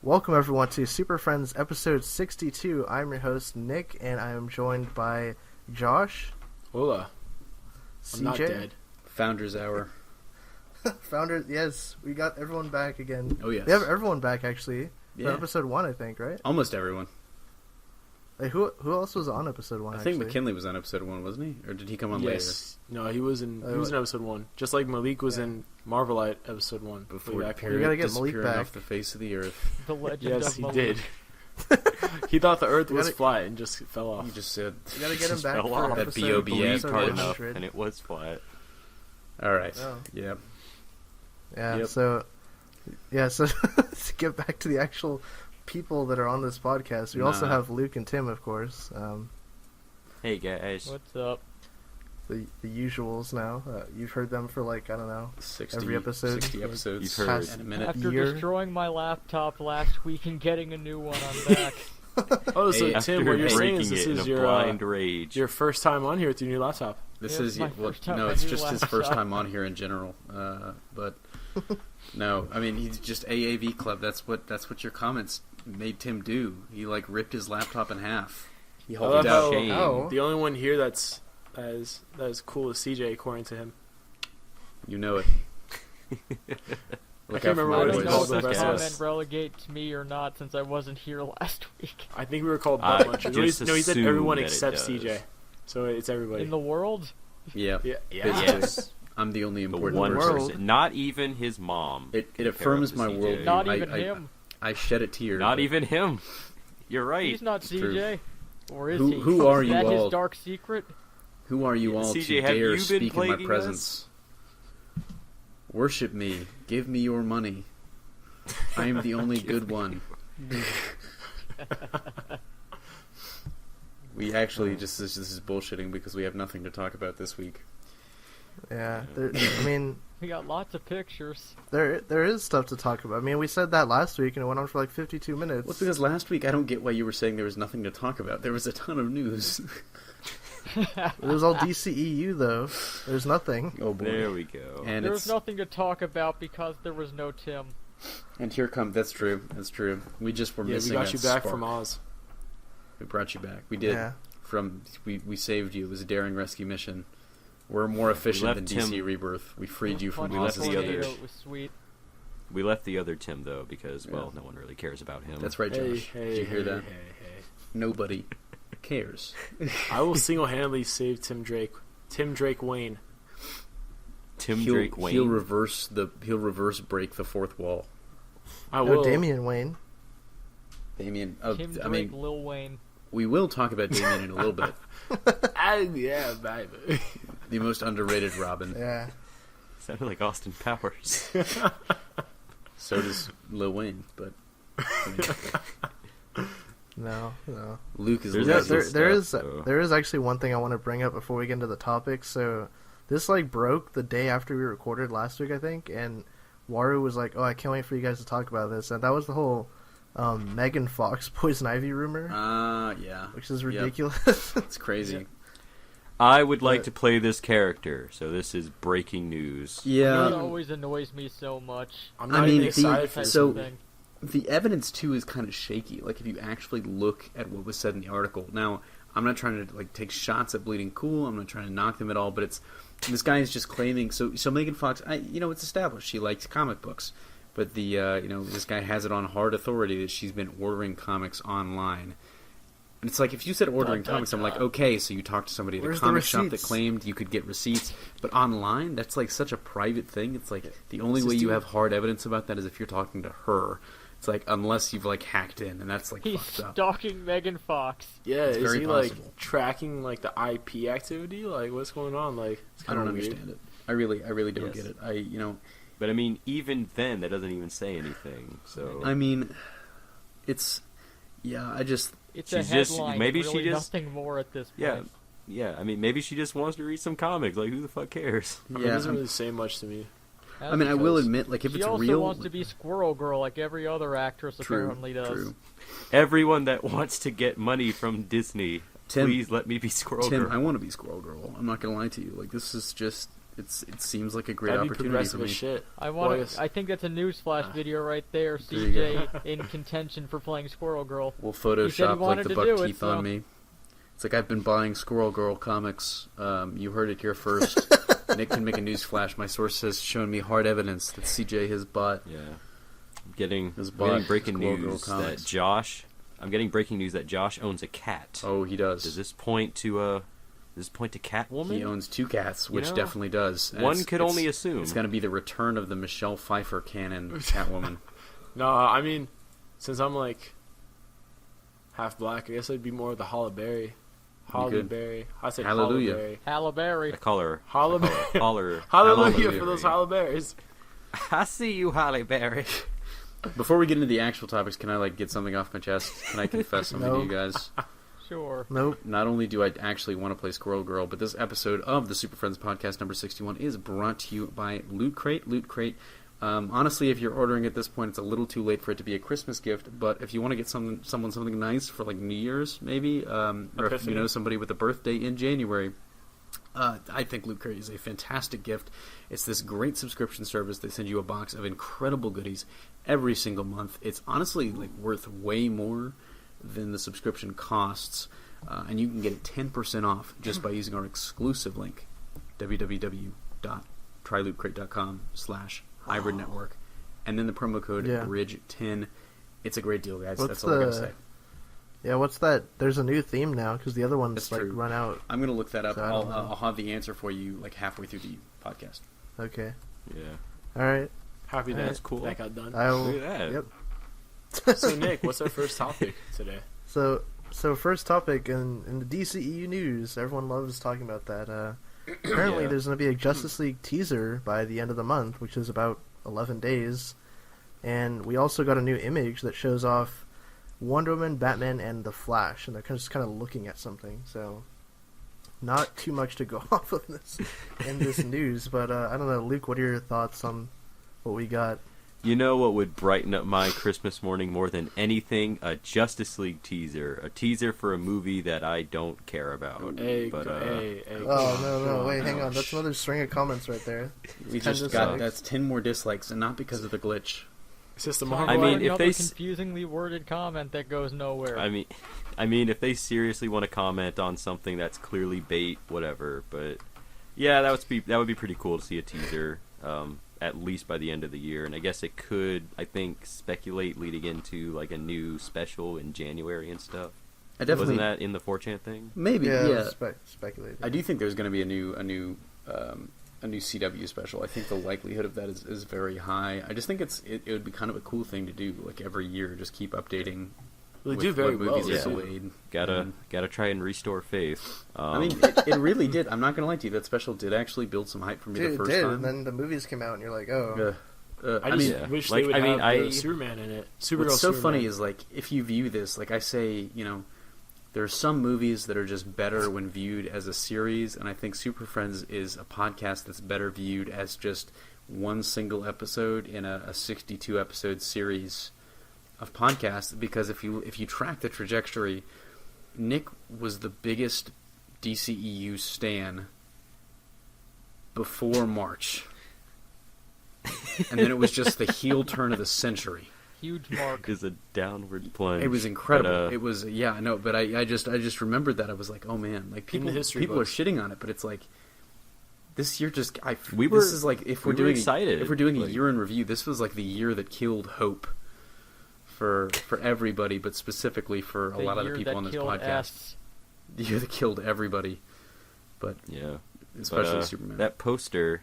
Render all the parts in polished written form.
Welcome everyone to Superfriends episode 62. I'm your host Nick, and I am joined by Josh. Hola. CJ. I'm not dead. Founders Hour. Founders, yes, we got everyone back again. Oh yes. We have everyone back actually. Yeah. For episode 1, I think, right? Almost everyone. Hey, who else was on episode 1? I think McKinley was on episode 1, wasn't he? Or did he come on Yes. No, he was in episode 1. Just like Malik was in Marvelite episode 1. Before We gotta get Malik disappearing back. off the face of the earth. The legend Yes, of he Malik. did. He thought the Earth We was gotta- flat and just fell off. You just said. We gotta get him Just back fell for off. That episode, B.O.B.S. episode hard enough, 100. and it was flat. All right. Oh. Yep. Yeah, Yep. so to get back to the actual people that are on this podcast, we also have Luke and Tim, of course. Hey guys. What's up? The usuals now. You've heard them for like, I don't know, 60, every episode. 60 episodes. You've heard in a minute. After year. destroying my laptop last week and getting a new one, I'm back. Oh, so Hey, Tim, what you're saying is breaking this it in is a blind your rage. first time on here with your new laptop. This Yeah, is it's my well, first time no, on it's your just his laptop. first time on here in general. But no, I mean he's just AAV Club. That's what your comments made Tim do. He like ripped his laptop in half. He I hauled love it out. Shame. Oh. The only one here that is cool is CJ, according to him. You know it. Look can't out for remember my what I it don't was know called if the this rest of comment us. relegates me or not since I wasn't here last week. I think we were called I butt munchers. just No, he said assume everyone that it except does. CJ. So it's everybody. In the world? Yeah. yeah. Yes. I'm the only The important one person. world. person. Not even his mom. It can affirms compare my up to CJ. worldview. Not I- even I- him. I shed a tear. Not but even him. You're right. He's not true. CJ. Or is Who- he? who are Is you that all? his dark secret? Who are you all CJ, to have dare you been speak in my plaguing presence? Worship me. Give me your money. I am the only good one. We actually just this is bullshitting because we have nothing to talk about this week. Yeah, I mean, We got lots of pictures. there is stuff to talk about. I mean, we said that last week, and it went on for like 52 minutes. Well, it's because last week I don't get why you were saying there was nothing to talk about. There was a ton of news. It was all DCEU, though. There's nothing. Oh boy. There we go. And There it's was nothing to talk about because there was no Tim. and here come. That's true. That's true. We just were Yeah, we missing. got that you back spark. from Oz. We brought you back. We did. Yeah. We saved you. It was a daring rescue mission. We're more efficient than left DC Tim- Rebirth. We freed you from We left Oz's the other- cage. It was sweet. We left the other Tim though because Yeah. well, no one really cares about him. That's right, Hey, Josh. hey, Did you hear hey, that? hey. Nobody cares. I will single-handedly save Tim Drake. Tim Drake Wayne. Tim Drake Wayne. He'll reverse break the fourth wall. I No, will. Damian Wayne. Damian. Tim Drake, I mean, Lil Wayne. we will talk about Damian in a little bit. Yeah, baby. The most underrated Robin. Yeah. Sounded like Austin Powers. So does Lil Wayne, but I mean, No. Luke is. There's Lil actually Wayne. stuff, There is actually one thing I want to bring up before we get into the topic. So this like broke the day after we recorded last week, I think, and Waru was like, "Oh, I can't wait for you guys to talk about this," and that was the whole Megan Fox Poison Ivy rumor, Yeah. which is Yep. ridiculous. It's crazy. I would like But- to play this character, so this is breaking news. It Yeah. always annoys me so much. I'm I not mean, even excited for this. so- Thing. The evidence too is kind of shaky. Like if you actually look at what was said in the article. Now, I'm not trying to like take shots at Bleeding Cool. I'm not trying to knock them at all. But it's this guy is just claiming. So Megan Fox, it's established she likes comic books, but this guy has it on hard authority that she's been ordering comics online. And it's like if you said ordering comics, I'm like, okay, so you talked to somebody at a Where's the comic shop that receipts? claimed you could get receipts, but online, that's like such a private thing. It's like the only It's way just you you- have hard evidence about that is if you're talking to her. It's like unless you've like hacked in, and that's like He's fucked up. stalking Megan Fox. Yeah, It's is very he possible. like tracking like the IP activity? Like what's going on? Like it's I kinda don't weird. understand it. I really don't Yes. get it. But I mean, even then, that doesn't even say anything. So I mean, it's I just It's She's a just- headline. maybe really she just- nothing more at this yeah, point. yeah. I mean, maybe she just wants to read some comics. Like, who the fuck cares? I mean, it yeah. doesn't really say much to me. I mean, I will because admit, like if She it's also real, wants to be Squirrel Girl like every other actress true, apparently does. true. Everyone that wants to get money from Disney, Tim- please let me be Squirrel Tim, Girl. I want to be Squirrel Girl. I'm not gonna lie to you. Like this is just it seems like a great That'd be opportunity for progressive me. as shit. I think that's a newsflash video right there. There you CJ in contention for playing Squirrel Girl. We'll He said he Photoshop like wanted the to buck do it, teeth so- on me. It's like I've been buying Squirrel Girl comics. You heard it here first. Nick can make a news flash. My source has shown me hard evidence that CJ has bought. Yeah. I'm getting bought breaking Squirrel Girl news comics. that Josh. I'm getting breaking news that Josh owns a cat. Oh, he does. Does this point to Catwoman? He owns 2 cats, which know, definitely does. And one could only assume. It's going to be the return of the Michelle Pfeiffer canon Catwoman. No, I mean, since I'm like half black, I guess I'd be more of the Halle Berry. Halle Berry. I said Hallelujah. Halle Berry. Halle Berry. I call her. Halle Berry. Hallelujah Hallelujah for those Halle Berries. I see you, Halle Berry. Before we get into the actual topics, can I get something off my chest? Can I confess something to you guys? Sure. Nope. Not only do I actually want to play Squirrel Girl, but this episode of the Super Friends podcast number 61 is brought to you by Loot Crate. Loot Crate. Honestly, if you're ordering at this point, it's a little too late for it to be a Christmas gift. But if you want to get someone something nice for New Year's, maybe, or if you know somebody with a birthday in January, I think Loot Crate is a fantastic gift. It's this great subscription service. They send you a box of incredible goodies every single month. It's honestly worth way more than the subscription costs, and you can get it 10% off just by using our exclusive link, www.trylootcrate.com/hybrid network, and then the promo code BRIDGE10. It's a great deal, guys. That's all I gotta say. Yeah, what's that? There's a new theme now because the other one's That's true. run out. I'm gonna look that up. So I don't know. I'll have the answer for you halfway through the podcast. Okay. Yeah. All right. Happy That's that cool. that got done. I'll. Look at that. Yep. So Nick, what's our first topic today? So first topic in the DCEU news. Everyone loves talking about that. Apparently, Yeah. there's going to be a Justice League teaser by the end of the month, which is about 11 days. And we also got a new image that shows off Wonder Woman, Batman, and the Flash, and they're just kind of looking at something. So, not too much to go off of this in this news. But I don't know, Luke. What are your thoughts on what we got? You know what would brighten up my Christmas morning more than anything? A Justice League teaser. A teaser for a movie that I don't care about. Hey, but, Oh no! Wait, hang on. That's another string of comments right there. We 10 just got dislikes. that's 10 more dislikes, and not because of the glitch. It's just a Time Marvel. I mean, for if another they confusingly worded comment that goes nowhere. I mean, if they seriously want to comment on something that's clearly bait, whatever. But yeah, that would be pretty cool to see a teaser, at least by the end of the year. And I guess it could, I think, speculate leading into a new special in January and stuff. I definitely Wasn't that in the 4chan thing? maybe Yeah, yeah. speculated. I do think there's going to be a new CW special. I think the likelihood of that is very high. I just think it would be kind of a cool thing to do, every year, just keep updating. They with do very what well. movies yeah. are delayed. Gotta try and restore faith. I mean, it really did. I'm not going to lie to you. That special did actually build some hype for me Dude, the it first did, time. and then the movies came out, and you're like, oh. I just yeah. wish Like, they would I mean, have I- the Superman in it. Supergirl. What's so Superman. funny is if you view this, I say, there are some movies that are just better when viewed as a series, and I think Super Friends is a podcast that's better viewed as just one single episode in a 62 episode series of podcasts. Because if you track the trajectory, Nick was the biggest DCEU stan before March, and then it was just the heel turn of the century. Huge mark. is a downward plunge. It was incredible. But, It was but I just remembered that. I was like, oh man, people the history people are books. shitting on it, but it's this year just We were- this is if we're we were doing excited. if we're doing a Like- year in review, this was the year that killed hope for everybody, but specifically for a The lot of the year people that on this killed podcast. S. The year that killed everybody, yeah. especially But, Superman. That poster,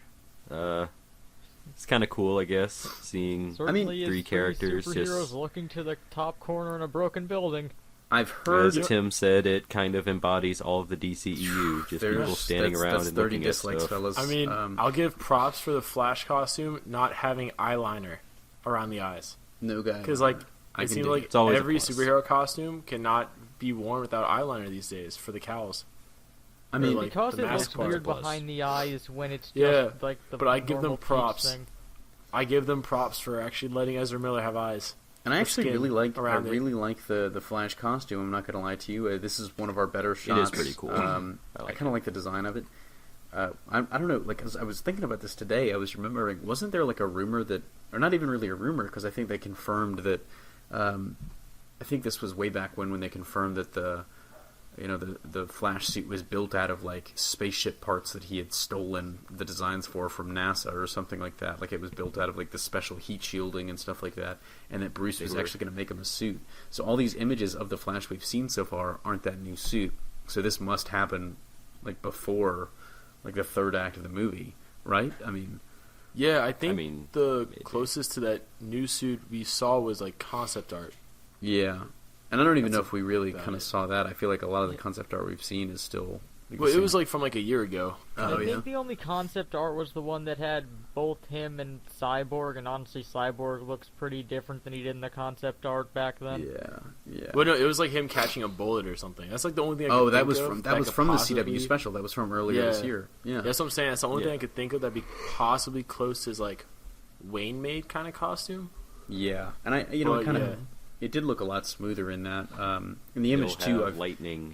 it's kind of cool, I guess. Seeing Certainly three is characters superheroes just. looking to the top corner in a broken building. I've heard As Tim said, it kind of embodies all of the DCEU. Just people standing around that's and 30 looking at dislikes, stuff. fellas. I mean, I'll I'll give props for the Flash costume not having eyeliner around the eyes, no guy because I it can seems dig like it. It's always a every plus. superhero costume cannot be worn without eyeliner these days for the cowls. I mean, like, Because the it mask looks part weird plus. behind the eyes when it's just Yeah, the but I give them normal peach props. thing. I give them props for actually letting Ezra Miller have eyes. And I the actually skin really like around it. the Flash costume. I'm not going to lie to you. This is one of our better shots. It is pretty cool. I I like kind of like the design of it. I don't know. Like, as I was thinking about this today, I was remembering, wasn't there like a rumor that, or not even really a rumor, because I think they confirmed that. I think this was way back when they confirmed that the Flash suit was built out of like spaceship parts that he had stolen the designs from NASA or something like that. Like it was built out of like the special heat shielding and stuff like that, and that Bruce was actually going to make him a suit. So all these images of the Flash we've seen so far aren't that new suit. So this must happen like before like the third act of the movie, right? I mean, yeah, I think the closest to that new suit we saw was like concept art. Yeah. And I don't even know if we really kind of saw that. I feel like a lot of the concept art we've seen is still... Well, it was like from like a year ago. I think the only concept art was the one that had both him and Cyborg, and honestly Cyborg looks pretty different than he did in the concept art back then. Yeah. Well, no, it was like him catching a bullet or something. That's like the only thing I could that think was of from that was could from possibly... the CW special. That was from earlier this year. Yeah. That's what I'm saying. That's the only thing I could think of that'd be possibly close to his like Wayne made kind of costume. Yeah. And it did look a lot smoother in that. In the image too,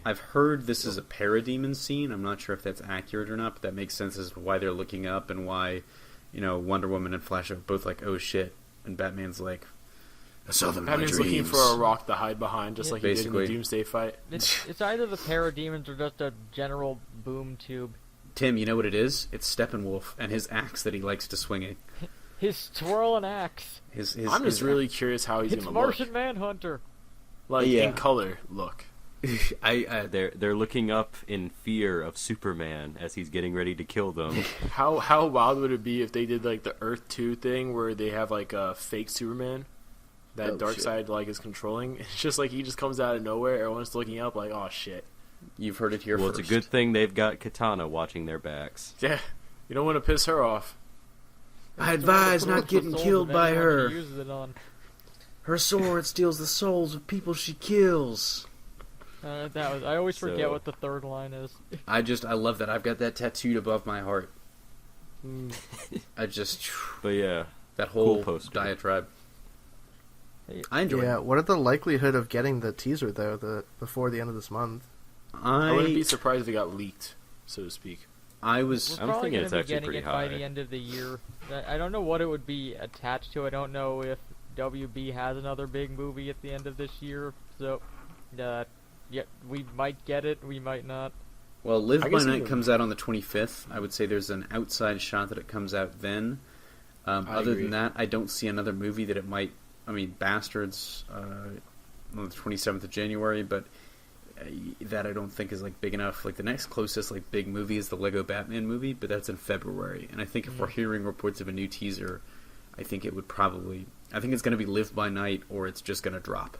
I've heard this is a parademon scene. I'm not sure if that's accurate or not, but that makes sense as to why they're looking up and why, Wonder Woman and Flash are both like, "Oh shit," and Batman's like, "I saw them in my dreams." Batman's looking for a rock to hide behind, just like he did in the Doomsday fight. It's either the parademons or just a general boom tube. Tim, you know what it is? It's Steppenwolf and his axe that he likes to swing it. His twirling axe. I'm just really curious how he's going to look. It's Martian Manhunter. Like, in color, look. They're looking up in fear of Superman as he's getting ready to kill them. How wild would it be if they did, like, the Earth 2 thing where they have, like, a fake Superman that Darkseid, like, is controlling? It's just like he just comes out of nowhere, everyone's looking up like, oh, shit. You've heard it here first. Well, it's a good thing they've got Katana watching their backs. Yeah, you don't want to piss her off. I advise not getting killed by her. Her sword steals the souls of people she kills. I always forget what the third line is. I love that. I've got that tattooed above my heart. But yeah, that whole diatribe. I enjoy it. Yeah, what are the likelihood of getting the teaser though? Before the end of this month. I wouldn't be surprised if it got leaked, so to speak. I'm thinking it's actually pretty high. By the end of the year. I don't know what it would be attached to. I don't know if WB has another big movie at the end of this year. So, we might get it, we might not. Well, Live by Night comes out on the 25th. I would say there's an outside shot that it comes out then. Other than that, I don't see another movie that it might... I mean, Bastards on the 27th of January, but... that I don't think is like big enough. Like the next closest like big movie is the Lego Batman movie, but that's in February. And I think if we're hearing reports of a new teaser, I think it's going to be Live by Night or it's just going to drop.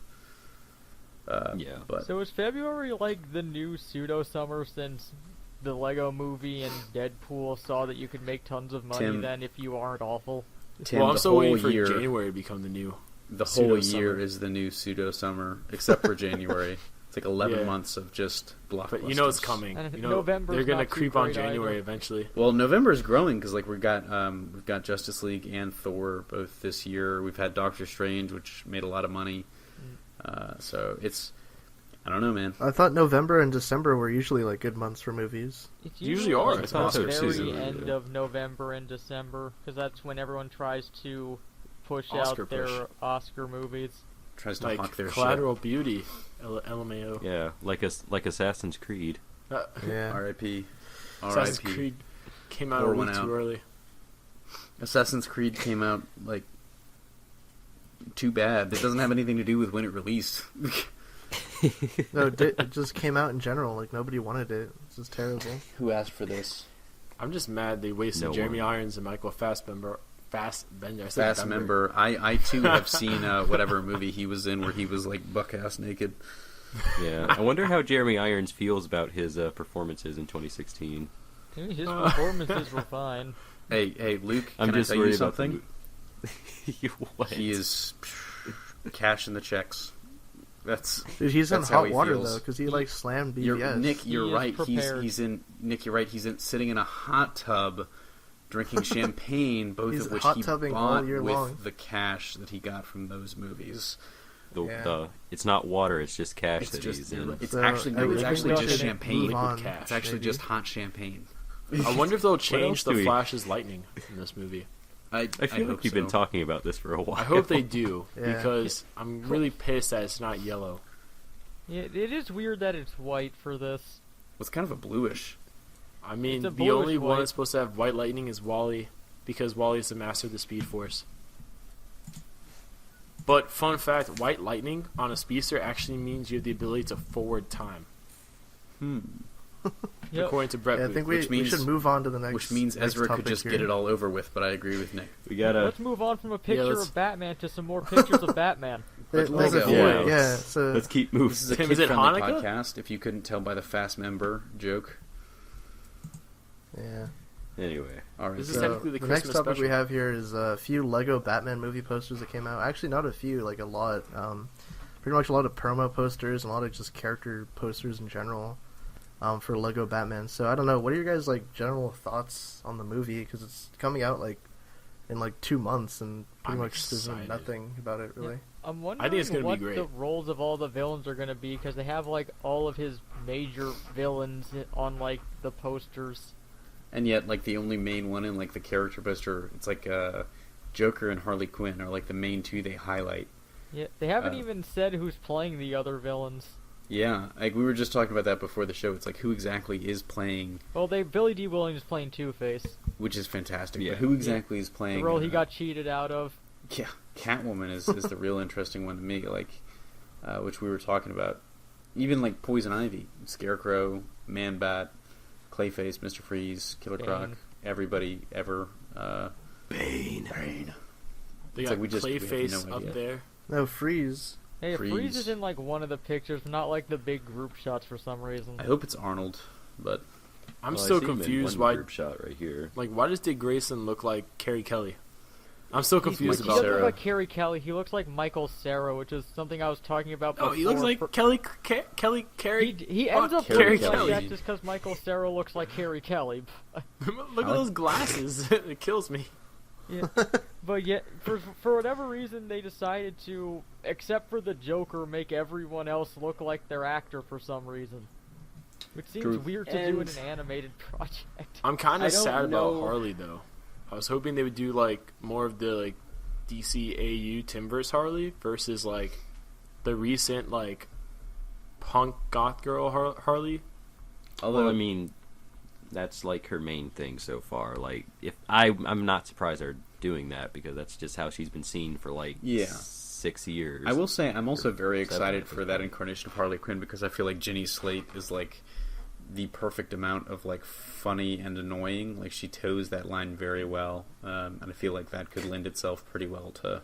But so is February like the new pseudo summer since the Lego movie and Deadpool saw that you could make tons of money then if you aren't awful? Tim, I'm still waiting for January to become the new. The whole year is the new pseudo summer, except for January. It's like 11 months of just blockbusters. But you know it's coming. They're going to creep on January eventually. Well, November is growing because like we've got Justice League and Thor both this year. We've had Doctor Strange, which made a lot of money. So it's, I don't know, man. I thought November and December were usually like good months for movies. It's usually are. It's the very end of November and December because that's when everyone tries to push out their Oscar movies. Tries to like hawk their Collateral shit. Beauty, LMAO. Yeah, like Assassin's Creed. Yeah. R.I.P. Assassin's Creed came out a week too early. Assassin's Creed came out like too bad. It doesn't have anything to do with when it released. No, it just came out in general. Like nobody wanted it. It's just terrible. Who asked for this? I'm just mad they wasted Jeremy Irons and Michael Fassbender. Fassbender. I too have seen whatever movie he was in where he was like buck-ass naked. Yeah, I wonder how Jeremy Irons feels about his performances in 2016. His performances were fine. Hey, Luke, I'm can just I tell you worried something? What? He is cashing the checks. Dude, he's in hot water feels. though because he like slammed BVS. You're right. He's sitting in a hot tub. Drinking champagne, both of which he bought with the cash that he got from those movies. It's not water; it's just cash he's in. It's actually just champagne. Liquid cash. It's actually just hot champagne. I wonder if they'll change the do we- Flash's lightning in this movie. I feel like you've been talking about this for a while. I hope they do Yeah. because I'm really pissed that it's not yellow. Yeah, it is weird that it's white for this. It's kind of a bluish. I mean, It's a the only bluish one white. that's supposed to have white lightning is Wally, because Wally is the master of the Speed Force. But fun fact, white lightning on a speedster actually means you have the ability to forward time, Yep. according to Brett Yeah, I Booth. think Which we means- should move on to the next. Which means next Ezra could topic just here. get it all over with, but I agree with Nick. We gotta. Let's move on from a picture let's- of Batman to some more pictures of Batman. There's Let's a go. few, Yeah, yeah. let's- So Let's keep moving. This is a Tim, is it kid-friendly Hanukkah? podcast, if you couldn't tell by the fast member joke. yeah. Anyway, All right. This is So technically the the next Christmas topic we special. have here is a few Lego Batman movie posters that came out. Actually, not a few, like a lot. Pretty much a lot of promo posters and a lot of just character posters in general for Lego Batman. So I don't know. What are your guys like general thoughts on the movie? Because it's coming out like in like 2 months, and pretty I'm much there's excited. nothing about it really. I'm I wondering think it's gonna be what great. the roles of all the villains are going to be, because they have like all of his major villains on like the posters. And yet, like, the only main one in, like, the character poster, it's like Joker and Harley Quinn are, like, the main two they highlight. Yeah, they haven't Uh, even said who's playing the other villains. Yeah, like, we were just talking about that before the show. It's like, who exactly is playing, Well, Billy D. Williams is playing Two-Face, which is fantastic. Yeah. But who exactly is playing... the role he got cheated out of. Yeah, Catwoman is the real interesting one to me, like, which we were talking about. Even, like, Poison Ivy, Scarecrow, Man-Bat, Clayface, Mr. Freeze, Killer Bane. Croc, everybody ever. Bane. They It's got like we have Clayface no idea. up there. No, Freeze. Hey, Freeze Freeze. is in like one of the pictures, but not like the big group shots for some reason. I hope it's Arnold, but I'm Well, I still see him in confused one why. group shot right here. Like, why does Dick Grayson look like Carrie Kelly? I'm still confused He Michael about doesn't that. Cera. look like Carrie Kelly. He looks like Michael Cera, which is something I was talking about before. Oh, he looks like Kelly Carrie. He ends up Carrie looking like Kelly. that just because Michael Cera looks like Carrie Kelly. Look at those glasses. It kills me. Yeah. But yet, for whatever reason, they decided to, except for the Joker, make everyone else look like their actor for some reason. Which seems Truth. weird to do in And- an animated project. I'm kind I of don't sad know- about Harley though. I was hoping they would do like more of the like DCAU Timverse Harley versus like the recent like punk goth girl Harley. although Well, I mean, that's like her main thing so far. Like, if I'm not surprised they're doing that because that's just how she's been seen for like Yeah. 6 years. I will say I'm also very Seven, excited I for think. that incarnation of Harley Quinn because I feel like Ginny Slate is like the perfect amount of like funny and annoying. Like she toes that line very well, and I feel like that could lend itself pretty well to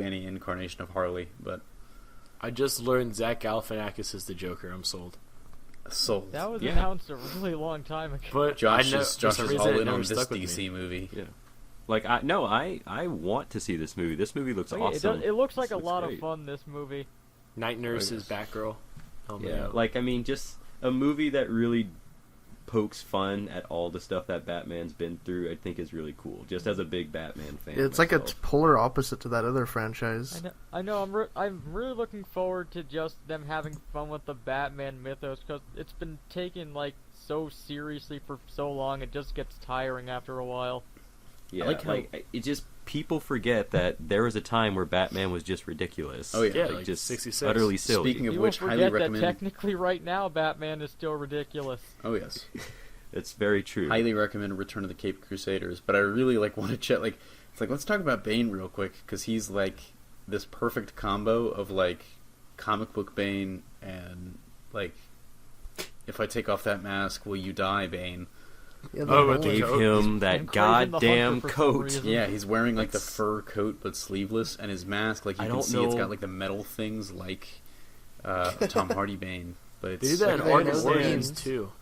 any incarnation of Harley. But I just learned Zach Galifianakis is the Joker. I'm sold. sold. That was Yeah. announced a really long time ago. But Josh I know, is for Josh some is reason, all it in never on this stuck with me. DC movie. Yeah. Like, I want to see this movie. This movie looks But yeah, awesome. it looks like This a looks lot great. of fun, this movie. Night Nurse is yes. Batgirl. Oh, Yeah, man. like, I mean, just a movie that really pokes fun at all the stuff that Batman's been through, I think is really cool. Just as a big Batman fan. It's like a myself. polar opposite to that other franchise. I know. I'm really looking forward to just them having fun with the Batman mythos, because it's been taken like so seriously for so long. It just gets tiring after a while. Yeah, I like how- it just people forget that there was a time where Batman was just ridiculous. Oh, yeah. Yeah, like, like just 66. utterly silly. Speaking of People which, highly forget that recommend. technically right now Batman is still ridiculous. Oh yes, It's very true. highly recommend Return of the Caped Crusaders. But I really like want to check. Like, it's like let's talk about Bane real quick because he's like this perfect combo of like comic book Bane and like if I take off that mask, will you die, Bane? Yeah, Oh, the but whole- they- Gave coat. him And that Craven the goddamn Hunter for some coat. reason. Yeah, he's wearing like the That's- fur coat but sleeveless, and his mask like you I can don't see it's know. got like the metal things like Tom Hardy Bane. But it's They did that in I Arkham understand. Origins too.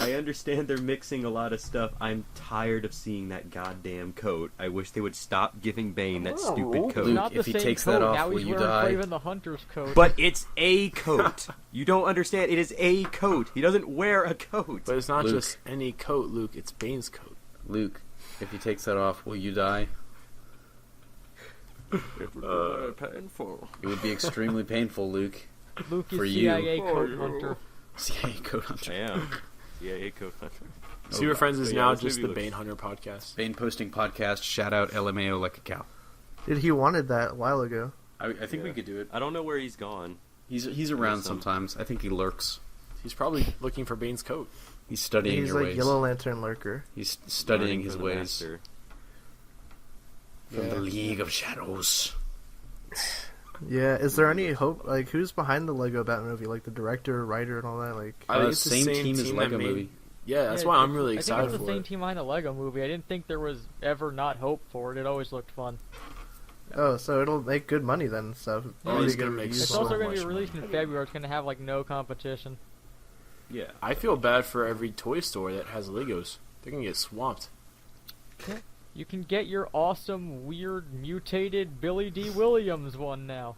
I understand they're mixing a lot of stuff. I'm tired of seeing that goddamn coat. I wish they would stop giving Bane that stupid coat. Luke, Not the if he same takes coat. that off, now will he's you wearing die? Craven the Hunter's coat. But it's a coat. You don't understand. It is a coat. He doesn't wear a coat. But it's not Luke. just any coat, Luke. It's Bane's coat. Luke, if he takes that off, will you die? painful. It would be extremely painful, Luke. Luke is for you. CIA coat hunter. CIA coat hunter. I am. CIA coat hunter. Superfriends is yeah, now this just the movie Bane Hunter podcast. Bane posting podcast. Shout out LMAO like a cow. Dude, he wanted that a while ago. I think we could do it. I don't know where he's gone. He's around sometimes. I think he lurks. He's probably looking for Bane's coat. He's studying He's your like ways. Yellow Lantern lurker. He's studying Learning his from the ways master. from Yeah. the League of Shadows. Yeah, is there any hope? Like, who's behind the Lego Batman movie? Like the director, writer, and all that. Like, I think it's the same same team as that Lego made- movie. Yeah, that's Yeah, why I'm really I excited think it's the for same it. team behind the Lego movie. I didn't think there was ever not hope for it. It always looked fun. oh, so it'll make good money then. And stuff. Oh, Pretty it's good gonna make reviews. It's so also on it. going to much be released in money. February. It's going to have like no competition. Yeah. I feel bad for every toy store that has Legos. They're gonna get swamped. You can get your awesome, weird, mutated Billy D. Williams one now.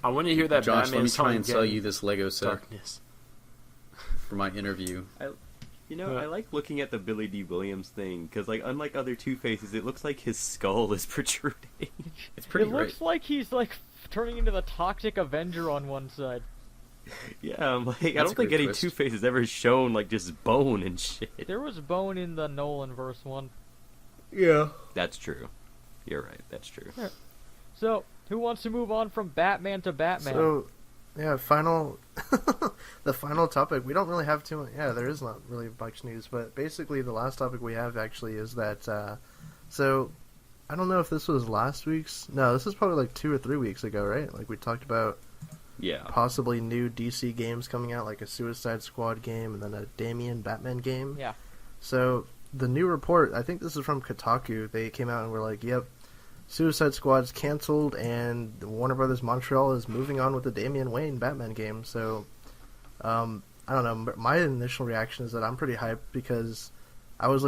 I want to hear that Josh, Batman let me try song and sell again. you this Lego set Darkness. for my interview. You know, I like looking at the Billy D. Williams thing because, like, unlike other Two Faces, it looks like his skull is protruding. It's pretty It great. looks like he's like turning into the Toxic Avenger on one side. Yeah, I'm like, I That's a don't think great any twist. Two Faces ever shown like just bone and shit. There was bone in the Nolan verse one. Yeah. That's true. You're right. That's true. So, who wants to move on from Batman to Batman? So, yeah, the final topic. We don't really have too much. Yeah, there is not really much news, but basically the last topic we have actually is that. So, I don't know if this was last week's. No, this is probably like 2 or 3 weeks ago, right? Like we talked about Yeah. possibly new DC games coming out, like a Suicide Squad game and then a Damian Batman game. Yeah. So the new report, I think this is from Kotaku. They came out and were like, "Yep, Suicide Squad's canceled, and Warner Brothers Montreal is moving on with the Damian Wayne Batman game." So, I don't know. My initial reaction is that I'm pretty hyped because I was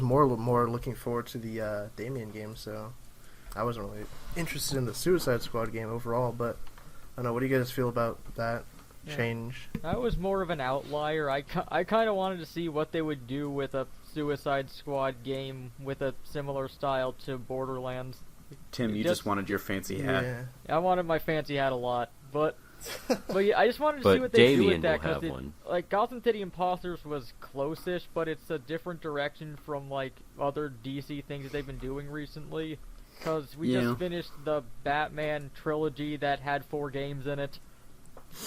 more looking forward to the Damian game. So I wasn't really interested in the Suicide Squad game overall. But I don't know. What do you guys feel about that change? That was more of an outlier. I kind of wanted to see what they would do with a Suicide Squad game with a similar style to Borderlands. Tim, you just wanted your fancy hat. Yeah. I wanted my fancy hat a lot, but yeah, I just wanted to see But what they do Damian with that will have because one. like Gotham City Imposters was close-ish, but it's a different direction from like other DC things that they've been doing recently. Because we Yeah. just finished the Batman trilogy that had 4 games in it,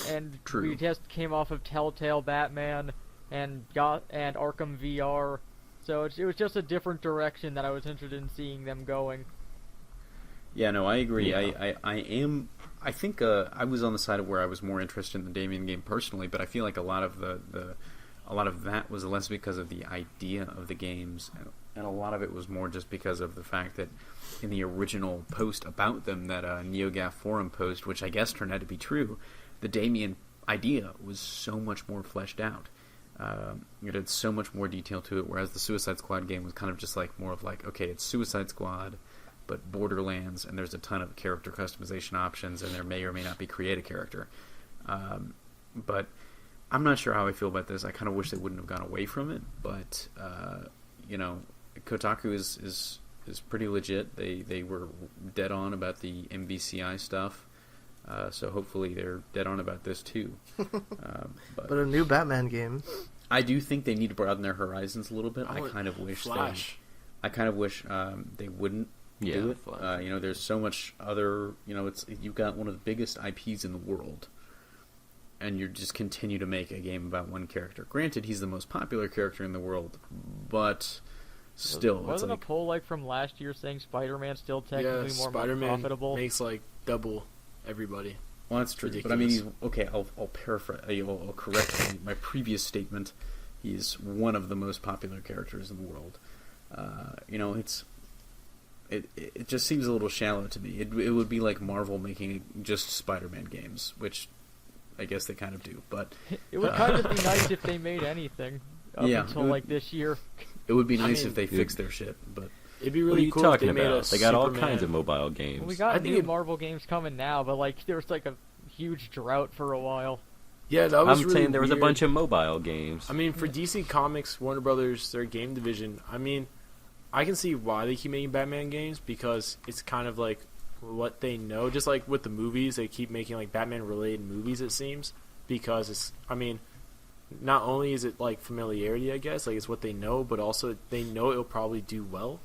and True. we just came off of Telltale Batman and Arkham VR. So it was just a different direction that I was interested in seeing them going. Yeah, no, I agree. Yeah. I think I was on the side of where I was more interested in the Damian game personally, but I feel like a lot of a lot of that was less because of the idea of the games, and a lot of it was more just because of the fact that in the original post about them, that NeoGAF forum post, which I guess turned out to be true, the Damian idea was so much more fleshed out. It had so much more detail to it, whereas the Suicide Squad game was kind of just like more of like, okay, it's Suicide Squad, but Borderlands, and there's a ton of character customization options, and there may or may not be create a character. But I'm not sure how I feel about this. I kind of wish they wouldn't have gone away from it, but you know, Kotaku is pretty legit. They were dead on about the MVCI stuff. So hopefully they're dead on about this too. But a new Batman game. I do think they need to broaden their horizons a little bit. I I want kind of wish Flash. they wouldn't Yeah, do it. Flash. You know, there's so much other. You know, you've got one of the biggest IPs in the world, and you just continue to make a game about one character. Granted, he's the most popular character in the world, but still, it's Wasn't like, a poll like from last year saying Spider-Man's still technically Yeah, more Spider-Man profitable? makes like double everybody. well, that's true. But I ridiculous. mean, okay. I'll paraphrase. I'll correct my previous statement. He's one of the most popular characters in the world. You know, it just seems a little shallow to me. It would be like Marvel making just Spider-Man games, which I guess they kind of do. But It would kind of be nice if they made anything up Yeah, until it would- like this year. it would be I nice mean, if they dude. fixed their shit. But It'd be What are really you cool if talking they made about? a They got all Superman. kinds of mobile games. We got I think new it- Marvel games coming now, but like there was like a huge drought for a while. Yeah, that was I'm really saying there was a weird. bunch of mobile games. I mean, for DC Comics, Warner Brothers, their game division, I mean, I can see why they keep making Batman games because it's kind of like what they know. Just like with the movies, they keep making like Batman-related movies, it seems, because it's, I mean, not only is it like familiarity, I guess, like it's what they know, but also they know it'll probably do well.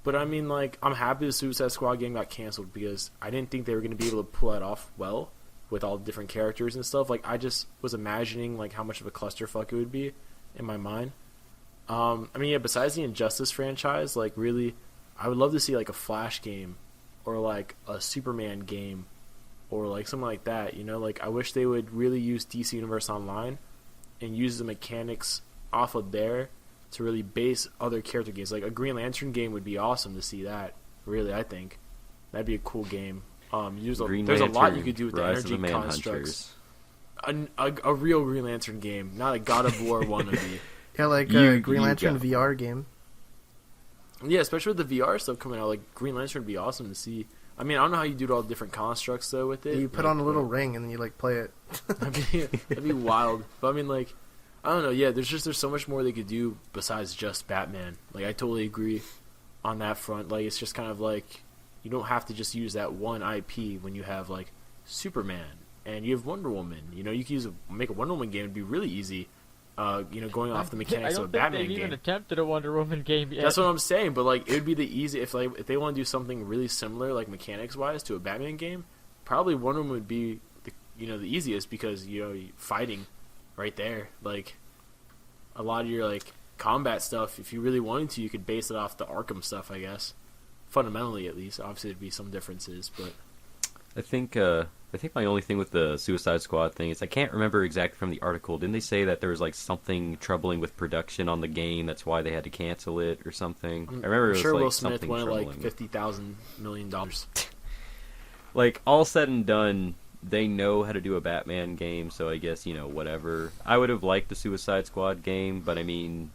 But I mean, like, I'm happy the Suicide Squad game got canceled because I didn't think they were going to be able to pull that off well with all the different characters and stuff. Like, I just was imagining like how much of a clusterfuck it would be in my mind. I mean, yeah, besides the Injustice franchise, like, really, I would love to see like a Flash game or like a Superman game or like something like that, you know? Like, I wish they would really use DC Universe Online and use the mechanics off of there to really base other character games. Like, a Green Lantern game would be awesome to see that, really, I think. That'd be a cool game. There's a lot you could do with the Rise energy constructs. A real Green Lantern game, not a God of War wannabe. Yeah, like a Green Lantern VR game. Yeah, especially with the VR stuff coming out, like, Green Lantern would be awesome to see. I mean, I don't know how you do all the different constructs, though, with it. You put on a little ring and then you, like, play it. That'd be wild. But, I mean, like, I don't know, yeah, there's so much more they could do besides just Batman. Like, I totally agree on that front. Like, it's just kind of like, you don't have to just use that one IP when you have, like, Superman and you have Wonder Woman. You know, you could make a Wonder Woman game. It'd be really easy, you know, going off the mechanics of a Batman game. I don't think they've even attempted a Wonder Woman game yet. That's what I'm saying, but, like, it would be the easy, if they want to do something really similar, like, mechanics-wise to a Batman game, probably Wonder Woman would be, the easiest because, you know, fighting right there. Like, a lot of your, like, combat stuff, if you really wanted to, you could base it off the Arkham stuff, I guess. Fundamentally, at least. Obviously, there'd be some differences, but I think my only thing with the Suicide Squad thing is I can't remember exactly from the article. Didn't they say that there was like something troubling with production on the game? That's why they had to cancel it or something. I remember it was sure like Will Smith something wanted troubling. like $50,000 million. Like, all said and done, they know how to do a Batman game, so I guess, you know, whatever. I would have liked the Suicide Squad game, but I mean,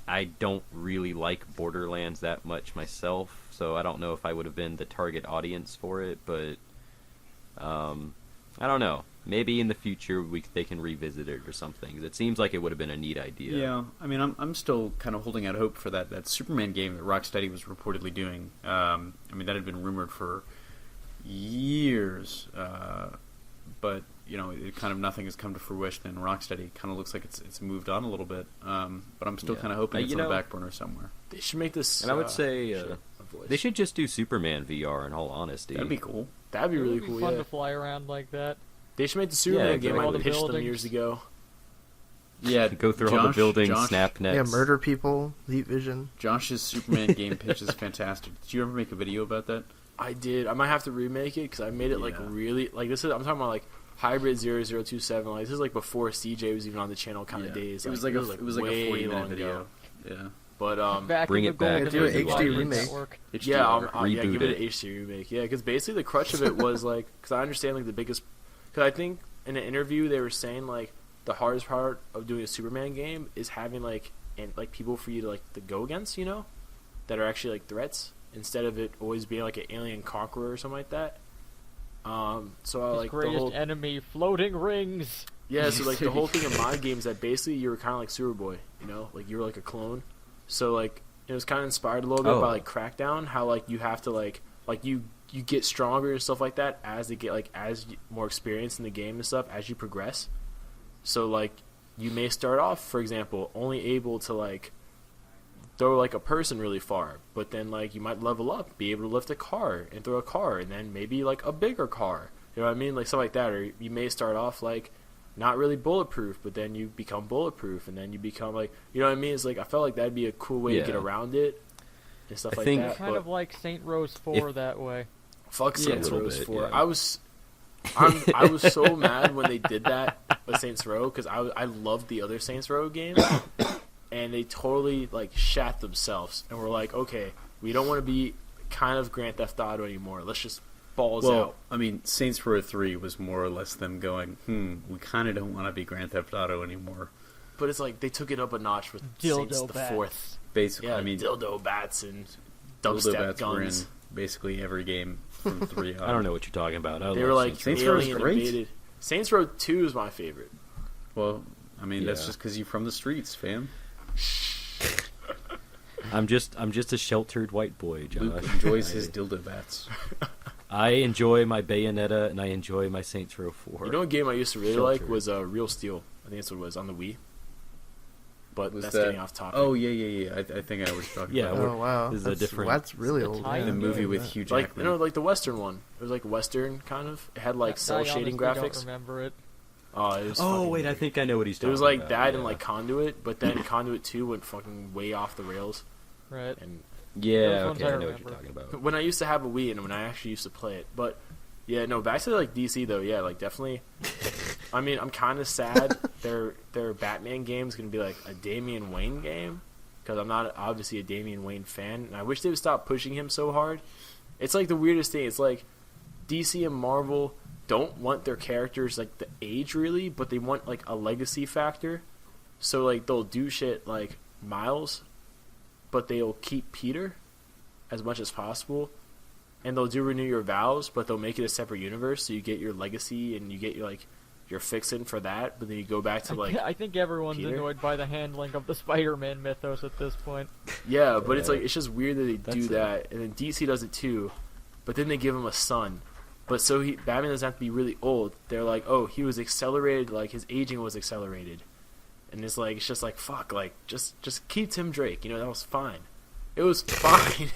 I don't really like Borderlands that much myself, so I don't know if I would have been the target audience for it, but I don't know. Maybe in the future they can revisit it or something. It seems like it would have been a neat idea. Yeah, I mean, I'm still kind of holding out hope for that Superman game that Rocksteady was reportedly doing. I mean, that had been rumored for years, but you know, it kind of nothing has come to fruition. And Rocksteady kind of looks like it's moved on a little bit, but I'm still kind of hoping it's on the back burner somewhere. They should make this. And I would say they should just do Superman VR. In all honesty, that'd be cool. That'd be really cool. Fun to fly around like that. They should make the Superman game all I the pitched them buildings. years ago. Yeah, go through all the buildings, snap nets. Yeah, murder people, heat vision. Josh's Superman game pitch is fantastic. Did you ever make a video about that? I did. I might have to remake it because I made it like really like this is. I'm talking about like Hybrid 0027. Like, this is like before CJ was even on the channel kind of days. It was like a 40-minute video. Yeah. But Back bring in it the back. Do an golden HD age remake. network. yeah, give it an HD remake. Yeah, because basically the crutch of it was like, because I understand like the biggest, because I think in an interview they were saying like the hardest part of doing a Superman game is having like people for you to like to go against, you know, that are actually like threats instead of it always being like an alien conqueror or something like that. So I like the greatest whole enemy, floating rings. Yeah, so like the whole thing of my game is that basically you were kind of like Superboy, you know, like you were like a clone. So like it was kind of inspired a little bit by like Crackdown, how like you have to like you get stronger and stuff like that as they get like more experience in the game and stuff as you progress. So like you may start off, for example, only able to like throw like a person really far, but then like you might level up, be able to lift a car and throw a car, and then maybe like a bigger car. You know what I mean? Like stuff like that. Or you may start off like not really bulletproof, but then you become bulletproof, and then you become like, you know what I mean? It's like I felt like that'd be a cool way to get around it and stuff like that. Kind of like Saint Rose 4 that way. Fuck Saints Row 4. Yeah. I was so mad when they did that with Saints Row because I loved the other Saints Row games, and they totally like shat themselves and were like, okay, we don't want to be kind of Grand Theft Auto anymore. Let's just balls out. I mean, Saints Row 3 was more or less them going, we kind of don't want to be Grand Theft Auto anymore. But it's like they took it up a notch with Dildo Saints the bats. Fourth. Basically, Yeah, I mean, dildo bats and dildo dubstep bats were in guns. basically every game from 3 on. I don't know what you're talking about. They were like Saints Row is alien great. invaded. Saints Row 2 is my favorite. Well, I mean, that's Yeah. just because you're from the streets, fam. I'm just a sheltered white boy, Josh. Luke enjoys his dildo bats. I enjoy my Bayonetta and I enjoy my Saints Row 4. You know what game I used to really like was Real Steel. I think that's what it was on the Wii. But Was that's that- getting off topic. Oh yeah. I think I know what you're talking Yeah, about. Oh wow, This is a that's, different- That's really The old. tiny The movie Yeah. with Hugh like Jackman. like the Western one. It was like Western kind of. It had like cell I shading honestly graphics. Don't remember it. Oh, it was Oh fucking wait, I weird. think I know what he's It talking was like about. that yeah. and like Conduit, but then Conduit 2 went fucking way off the rails. Right. And Yeah, Those ones okay, I I know what remember. you're talking about. when I used to have a Wii and when I actually used to play it, but yeah, no, back to like DC though, yeah, like definitely. I mean, I'm kind of sad their Batman game is gonna be like a Damian Wayne game because I'm not obviously a Damian Wayne fan, and I wish they would stop pushing him so hard. It's like the weirdest thing. It's like DC and Marvel don't want their characters like the age really, but they want like a legacy factor. So like they'll do shit like Miles, but they'll keep Peter as much as possible. And they'll do Renew Your Vows, but they'll make it a separate universe, so you get your legacy and you get your like your fixin' for that, but then you go back to like I think everyone's Peter? annoyed by the handling of the Spider-Man mythos at this point. yeah, but it's Yeah. like it's just weird that they That's do it. that, and then DC does it too, but then they give him a son, but so Batman doesn't have to be really old. They're like, oh, he was accelerated, like his aging was accelerated, and it's like it's just like fuck, like just keep Tim Drake, you know, that was fine, it was fine.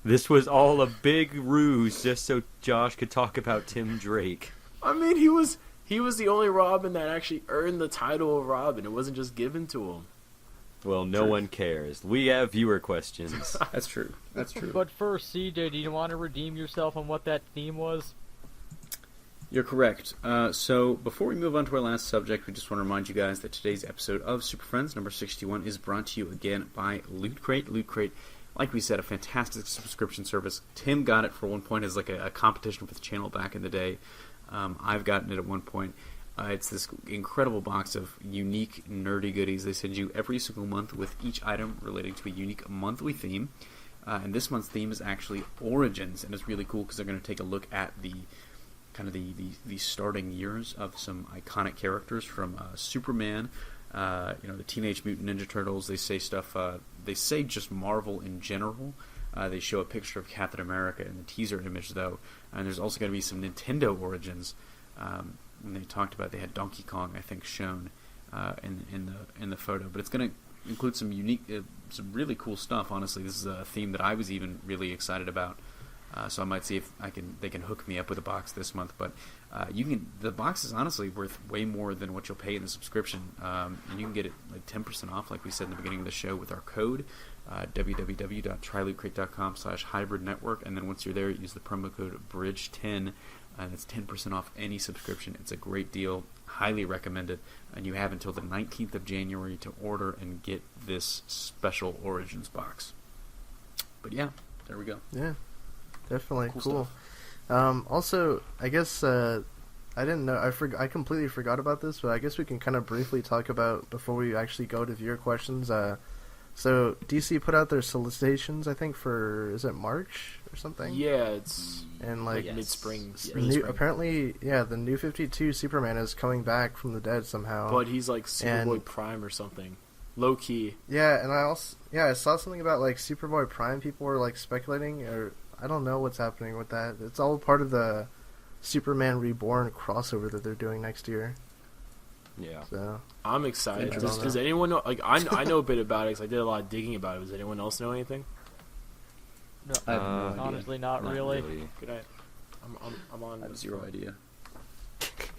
This was all a big ruse just so Josh could talk about Tim Drake. I mean, he was the only Robin that actually earned the title of Robin. It wasn't just given to him. Well, no one cares. We have viewer questions. That's true. That's true. But first, CJ, do you want to redeem yourself on what that theme was? You're correct. So before we move on to our last subject, we just want to remind you guys that today's episode of Super Friends number 61 is brought to you again by Loot Crate. Loot Crate, like we said, a fantastic subscription service. Tim got it for one point as like a competition with the channel back in the day. I've gotten it at one point. It's this incredible box of unique, nerdy goodies. They send you every single month with each item relating to a unique monthly theme. And this month's theme is actually Origins, and it's really cool because they're going to take a look at the kind of the starting years of some iconic characters from Superman, the Teenage Mutant Ninja Turtles. They say stuff. They say just Marvel in general. They show a picture of Captain America in the teaser image, though, and there's also going to be some Nintendo Origins. And they talked about they had Donkey Kong, I think, shown in the photo, but it's going to include some unique, some really cool stuff. Honestly, this is a theme that I was even really excited about. So I might see if they can hook me up with a box this month. But the box is honestly worth way more than what you'll pay in the subscription, and you can get it like 10% off, like we said in the beginning of the show, with our code www.trylootcrate.com/hybridnetwork, and then once you're there, use the promo code BRIDGE10. That's 10% off any subscription. It's a great deal. Highly recommend it. And you have until the 19th of January to order and get this special Origins box. But yeah, there we go. Yeah, definitely cool. Stuff. Also, I guess I didn't know. I completely forgot about this, but I guess we can kind of briefly talk about before we actually go to viewer questions. So DC put out their solicitations, I think, for is it March or something? Yeah, it's And like Yes. mid-spring. apparently, yeah, the New 52 Superman is coming back from the dead somehow. But he's like Superboy And- Prime or something. Low key. Yeah, and I saw something about like Superboy Prime. People were like speculating, or I don't know what's happening with that. It's all part of the Superman Reborn crossover that they're doing next year. Yeah. So I'm excited. Interesting. Does anyone know? Like, I know a bit about it because I did a lot of digging about it. Does anyone else know anything? No, I have no idea. honestly, not really. Good night. I'm on. I have zero idea.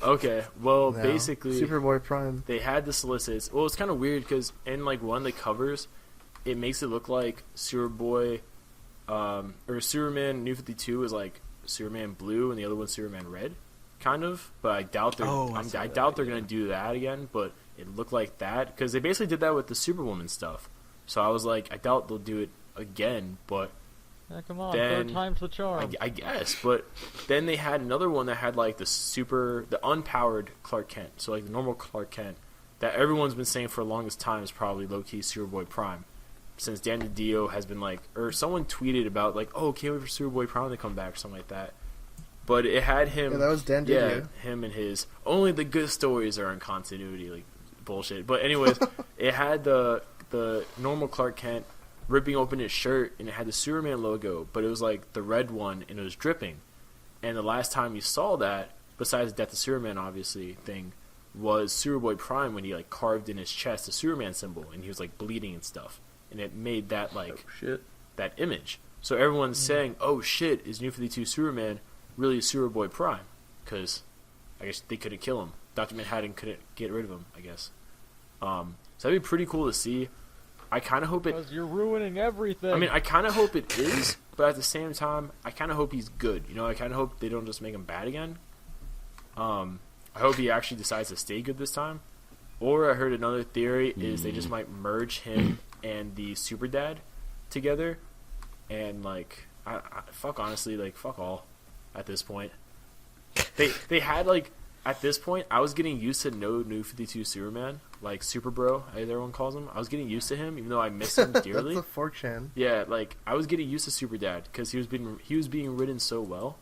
Okay, well, no. basically, Superboy Prime. they had the solicits. Well, it's kind of weird because in like one of the covers, it makes it look like Superboy, or Superman New 52 is like Superman Blue and the other one's Superman Red, kind of. But I doubt they're. Oh, I saw I that, doubt they're yeah. gonna do that again. But it looked like that because they basically did that with the Superwoman stuff. So I was like, I doubt they'll do it again. But Yeah, come on, Then- third time's the charm. I guess, but then they had another one that had like the unpowered Clark Kent. So like the normal Clark Kent that everyone's been saying for the longest time is probably low-key Superboy Prime. Since Dan DiDio has been like, or someone tweeted about like, oh, can't wait for Superboy Prime to come back or something like that. But it had him. Yeah, that was Dan Yeah, DiDio. him and his only the good stories are in continuity, like bullshit. But anyways, it had the normal Clark Kent ripping open his shirt, and it had the Superman logo, but it was like the red one, and it was dripping. And the last time you saw that, besides the Death of Superman, obviously, thing, was Superboy Prime when he like carved in his chest a Superman symbol and he was like bleeding and stuff, and it made that like that image. So everyone's saying, "Oh shit, is New 52 Superman really Superboy Prime?" Because I guess they couldn't kill him. Dr. Manhattan couldn't get rid of him, I guess. So that'd be pretty cool to see. I kind of hope it. Because you're ruining everything. I mean, I kind of hope it is, but at the same time, I kind of hope he's good. You know, I kind of hope they don't just make him bad again. I hope he actually decides to stay good this time. Or I heard another theory is they just might merge him and the Super Dad together, and like, fuck honestly, like fuck all. At this point, they had like at this point, I was getting used to no New 52 Superman, like Super Bro, as everyone calls him. I was getting used to him, even though I miss him dearly. That's a 4chan. Yeah, like I was getting used to Super Dad because he was being written so well,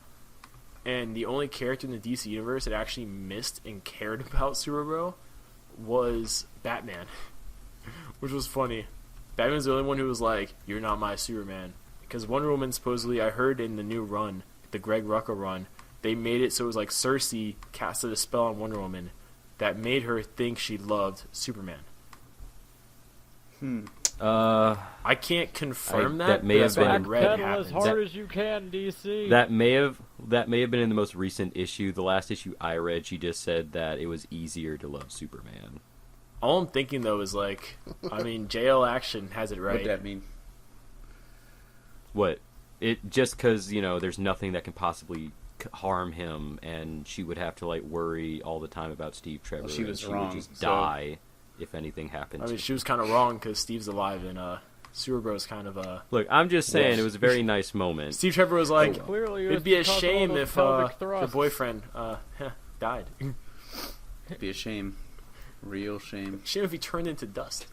and the only character in the DC universe that actually missed and cared about Super Bro was Batman, which was funny. Batman's the only one who was like, "You're not my Superman," because Wonder Woman supposedly, I heard in the new run, the Greg Rucka run, they made it so it was like Cersei casted a spell on Wonder Woman that made her think she loved Superman. I can't confirm that. That may have been Backpedal as hard as you can, DC. That may have been in the most recent issue. The last issue I read, she just said that it was easier to love Superman. All I'm thinking though is like, I mean, JL Action has it right. What'd that mean? What? It just because there's nothing that can possibly harm him, and she would have to like worry all the time about Steve Trevor. Well, she was and wrong. Would just die if anything happened. I mean, she was kind of wrong because Steve's alive, and Superbro's kind of Look, I'm just saying it was a very nice moment. Steve Trevor was like, Clearly it'd be a because of all shame those if pelvic her thrusts. boyfriend died. It'd be a shame. Real shame. Shame if he turned into dust.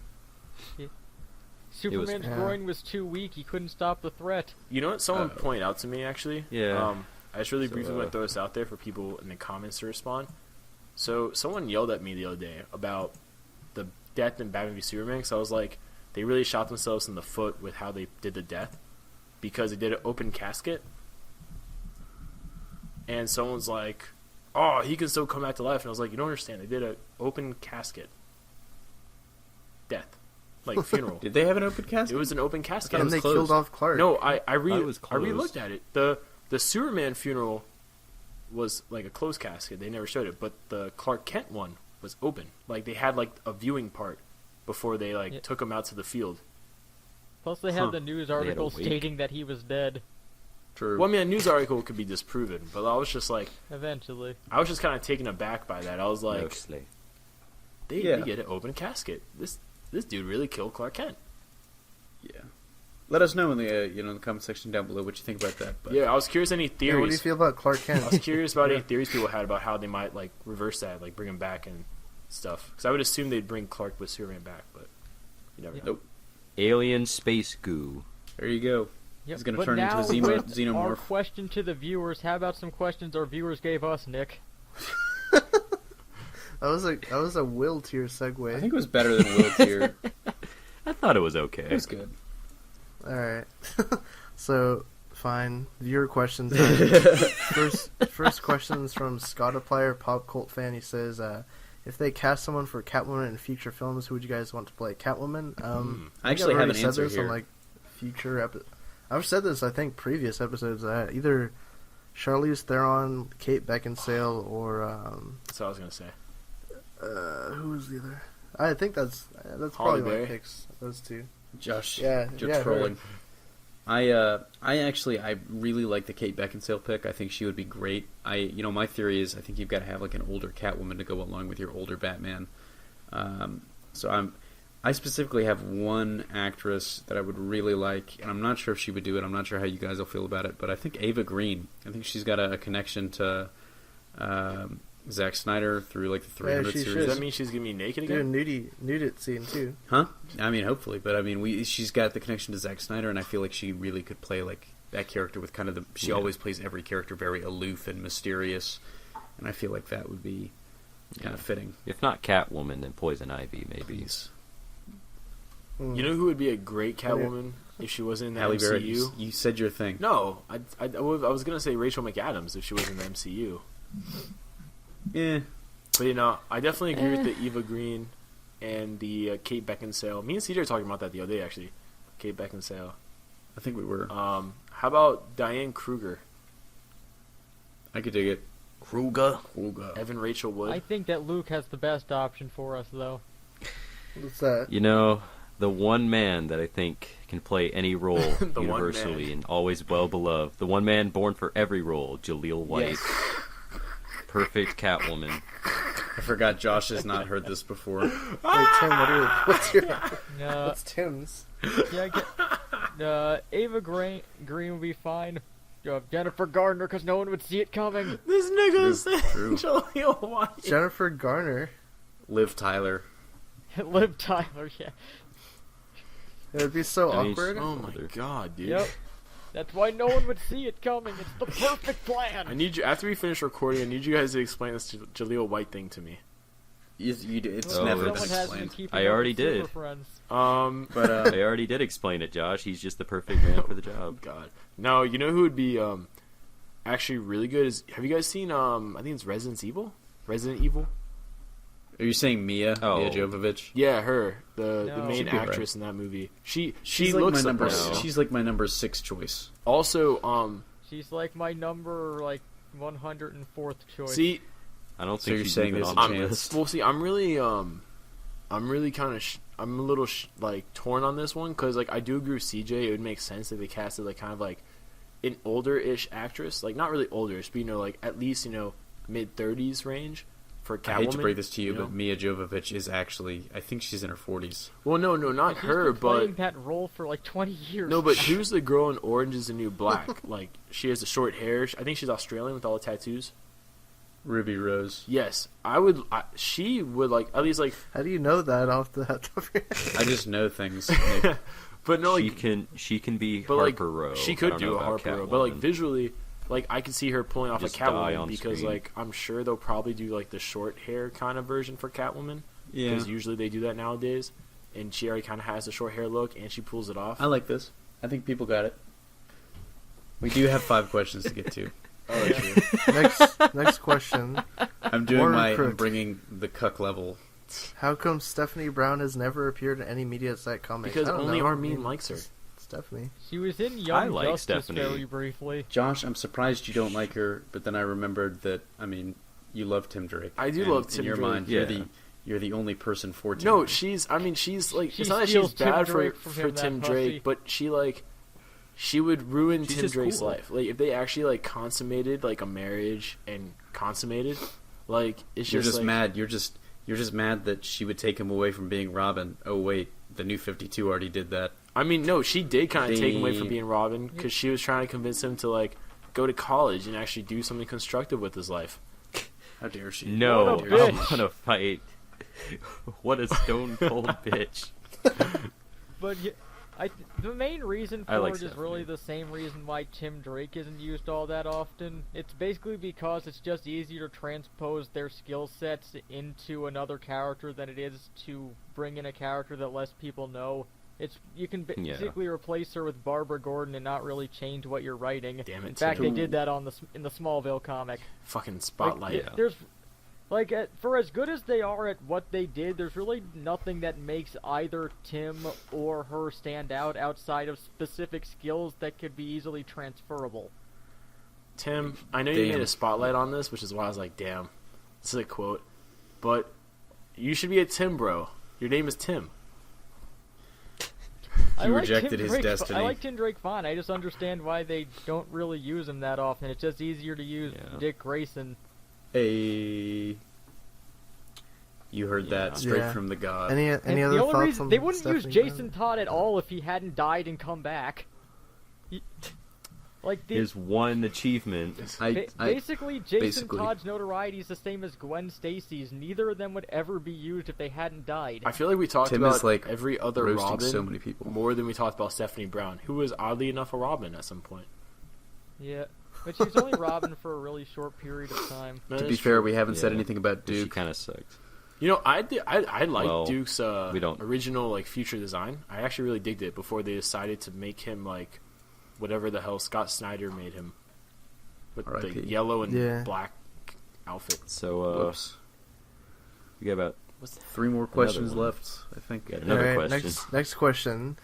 Superman's groin was too weak. He couldn't stop the threat. You know what someone pointed out to me, actually? Yeah. I just really briefly want to throw this out there for people in the comments to respond. So, someone yelled at me the other day about the death in Batman v Superman, because I was like, they really shot themselves in the foot with how they did the death, because they did an open casket. And someone's like, oh, he can still come back to life. And I was like, you don't understand. They did an open casket. Death. Like, funeral. Did they have an open casket? It was an open casket. And they killed off Clark. No, I It was re-looked closed. at it. The Superman funeral was like a closed casket. They never showed it, but the Clark Kent one was open. Like they had like a viewing part before they took him out to the field. Plus, they had the news had a article wake. stating that he was dead. True. Well, I mean, a news article could be disproven, but I was just like, Eventually. I was just kind of taken aback by that. I was like, Mostly. they get an open casket. This dude really killed Clark Kent. Yeah. Let us know in the in the comment section down below what you think about that. But Yeah, I was curious any Yeah, theories. what do you feel about Clark Kent? I was curious about any theories people had about how they might like reverse that, like bring him back and stuff. Because I would assume they'd bring Clark with Superman back, but you never know. Nope. Alien space goo. There you go. Yep. He's going to But turn into a now with xenomorph. our question to the viewers, how about some questions our viewers gave us, Nick? That was a Will tier segue. I think it was better than Will tier. I thought it was okay. It was good. All right. So, fine. Viewer question time. First question is from Scottaplier, pop cult fan. He says, if they cast someone for Catwoman in future films, who would you guys want to play Catwoman? I actually I've have already an answer said this here. on like future I've said this, I think, previous episodes. Either Charlize Theron, Kate Beckinsale, or That's what I was gonna say. who was the other? I think that's Holly probably Berry. my picks. Those two. Josh, Yeah, you're yeah, trolling. I really like the Kate Beckinsale pick. I think she would be great. My theory is I think you've got to have like an older Catwoman to go along with your older Batman. I specifically have one actress that I would really like, and I'm not sure if she would do it. I'm not sure how you guys will feel about it, but I think Ava Green. I think she's got a connection to Zack Snyder through like the 300 she Does series. that mean she's gonna be naked Do a again? nudit scene too. Huh? I mean, hopefully, but I mean, she's got the connection to Zack Snyder, and I feel like she really could play like that character with kind of the. She always plays every character very aloof and mysterious, and I feel like that would be kind of fitting. If not Catwoman, then Poison Ivy, maybe. Please. You know who would be a great Catwoman if she wasn't in the Halle Berry, MCU? you said your thing. No, I was gonna say Rachel McAdams if she was in the MCU. Yeah, But I definitely agree with the Eva Green and the Kate Beckinsale. Me and CJ were talking about that the other day, actually. Kate Beckinsale. I think we were. How about Diane Kruger? I could dig it. Kruger. Evan Rachel Wood. I think that Luke has the best option for us, though. What's that? The one man that I think can play any role The one universally man. and always well beloved. The one man born for every role, Jaleel White. Yes. Perfect Catwoman. I forgot Josh has not heard this before. Wait, Tim, what's your... Uh, What's Tim's? yeah, Ava Green would be fine. Jennifer Garner, because no one would see it coming. This nigga said True. Jaleel White. Jennifer Garner. Liv Tyler. Liv Tyler, yeah. It would be so I mean, awkward. Oh my god, dude. Yep. That's why no one would see it coming. It's the perfect plan. I need you, after we finish recording, I need you guys to explain this Jaleel White thing to me. It's Oh, never it's- been Someone has to explained. keep I it on already the did. Superfriends. But I already did explain it, Josh. He's just the perfect man for the job. God. No, you know who would be actually really good is, have you guys seen I think it's Resident Evil? are you saying Mia Jovovich? Yeah, her, the No. main She'd be actress in that movie. She She's like looks my number. the part. She's like my number 6 choice. Also, She's like my number 104th choice. see, I don't So think you're she's saying even there's on a the chance? list. well, see, I'm really kind of I'm a little torn on this one because I do agree with CJ. It would make sense that they casted kind of an older-ish actress, not really older-ish, but at least mid-30s range for Catwoman. I hate to break this to you, you know? but Mia Jovovich is actually, I think she's in her 40s. Well, no, not She's her, been playing but that role for 20 years. no, but who's the girl in Orange Is the New Black? She has the short hair. I think she's Australian with all the tattoos. Ruby Rose. Yes, she would at least How do you know that off the top of your head? I just know things. Nick. but no, she can be but Harper Row. she I could don't do know a about Harper Row, but Catwoman. visually, I could see her pulling off Just a die Catwoman on because screen. I'm sure they'll probably do the short hair kind of version for Catwoman Yeah. because usually they do that nowadays, and she already kind of has the short hair look and she pulls it off. I like this. I think people got it. We do have 5 questions to get to. Oh, true. Next question. I'm doing Warren I'm Crook. bringing the cuck level. How come Stephanie Brown has never appeared in any Mediaset comics? Because I don't only know. Armin likes her. Stephanie. She was in I Young like Justice Stephanie. very briefly. Josh, I'm surprised you don't like her, but then I remembered that, you love Tim Drake. I do And love Tim in your Drake, mind, yeah. you're the only person for Tim No, Drake. she's it's She not that steals she's Tim bad Drake for from him, Tim that Drake, but she would ruin She's Tim just Drake's cool. life. If they actually consummated a marriage and consummated, it's You're just just mad. You're just mad that she would take him away from being Robin. Oh wait, the New 52 already did that. I mean, no, she did kind of take him away from They- being Robin because she was trying to convince him to go to college and actually do something constructive with his life. How dare she? No, What a I bitch. want to fight. What a stone cold bitch. But the main reason I for like it is Stephanie. really the same reason why Tim Drake isn't used all that often. It's basically because it's just easier to transpose their skill sets into another character than it is to bring in a character that less people know. You can Yeah. basically replace her with Barbara Gordon and not really change what you're writing. Damn it, In fact, Tim. they did that in the Smallville comic. Fucking Like, spotlight. Yeah. There's for as good as they are at what they did, there's really nothing that makes either Tim or her stand out outside of specific skills that could be easily transferable. Tim, I know you Damn. made a spotlight on this, which is why I was like, damn, this is a quote. But you should be a Tim bro. Your name is Tim. I like rejected Tim his Drake, destiny. I like Tim Drake fine. I just understand why they don't really use him that often. It's just easier to use Yeah. Dick Grayson. Hey, you heard Yeah. that straight Yeah. from the god. Any And other the only thoughts reason on they wouldn't use Stephanie Jason Brown? Todd at all if he hadn't died and come back. His one achievement. Basically, Jason basically- Todd's notoriety is the same as Gwen Stacy's. Neither of them would ever be used if they hadn't died. I feel like we talked Tim about is, like, every other roasting Robin so many people. more than we talked about Stephanie Brown, who was oddly enough a Robin at some point. Yeah, but she was only Robin for a really short period of time. That to is be fair, true. we haven't said Yeah. anything about She Duke. kind of sucked. I liked Well, Duke's we don't. original future design. I actually really digged it before they decided to make him whatever the hell Scott Snyder made him with the R.I.P. yellow and Yeah. black outfit. So, Whoops. We got about 3 more questions one. left, I think. Got another All right, question. next question.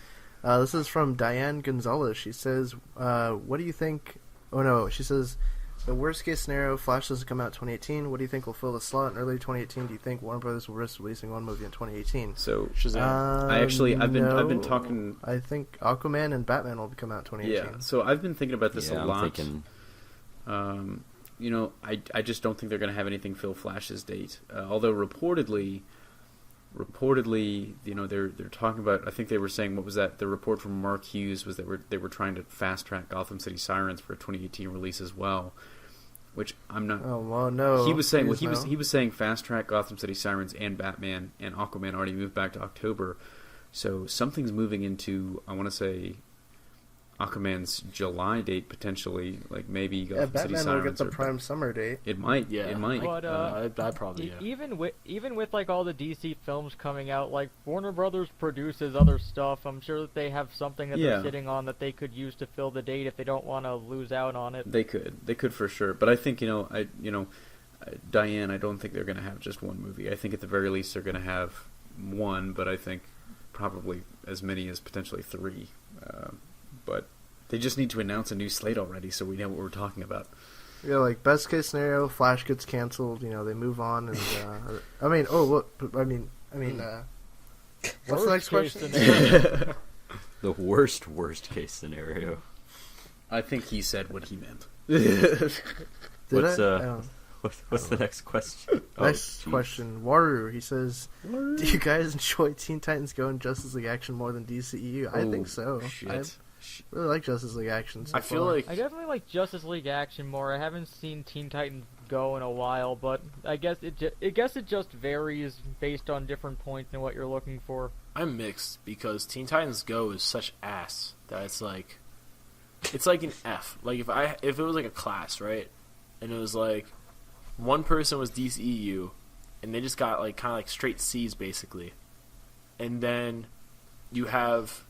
This is from Diane Gonzalez. She says, what do you think... Oh, no. She says, the worst-case scenario, Flash doesn't come out 2018. What do you think will fill the slot in early 2018? Do you think Warner Brothers will risk releasing one movie in 2018? So Shazam. I've been No. talking. I think Aquaman and Batman will come out 2018. Yeah, so I've been thinking about this a I'm lot. thinking, I just don't think they're going to have anything fill Flash's date. Although reportedly, they're talking about. I think they were saying, what was that? The report from Mark Hughes was that they were trying to fast track Gotham City Sirens for a 2018 release as well. Which I'm not. Oh well, no. He was saying Please, no. he was saying fast track Gotham City Sirens and Batman, and Aquaman already moved back to October, so something's moving into, I want to say, Aquaman's July date potentially, like maybe Gotham City Batman Sirens. will get the or- prime summer date. It might. Yeah. It might. But, I probably, yeah. Even with like all the DC films coming out, like Warner Brothers produces other stuff. I'm sure that they have something that Yeah. they're sitting on that they could use to fill the date if they don't want to lose out on it. They could for sure. But I think Diane, I don't think they're going to have just one movie. I think at the very least they're going to have one, but I think probably as many as potentially 3. But they just need to announce a new slate already, so we know what we're talking about. Yeah, like best case scenario, Flash gets canceled. They move on, and I mean, what's the next Worst case question? scenario. the worst case scenario. I think he said what he meant. Did What's, I? What's the next question? Next jeez. question. Waru, he says, do you guys enjoy Teen Titans Go and Justice League Action more than DCEU? I think so. Shit. I really like Justice League Action so I feel far. like I definitely like Justice League Action more. I haven't seen Teen Titans Go in a while, but I guess it just varies based on different points and what you're looking for. I'm mixed because Teen Titans Go is such ass that it's like an F. Like if it was like a class, right? And it was like one person was DCEU and they just got like kind of like straight C's basically. And then you have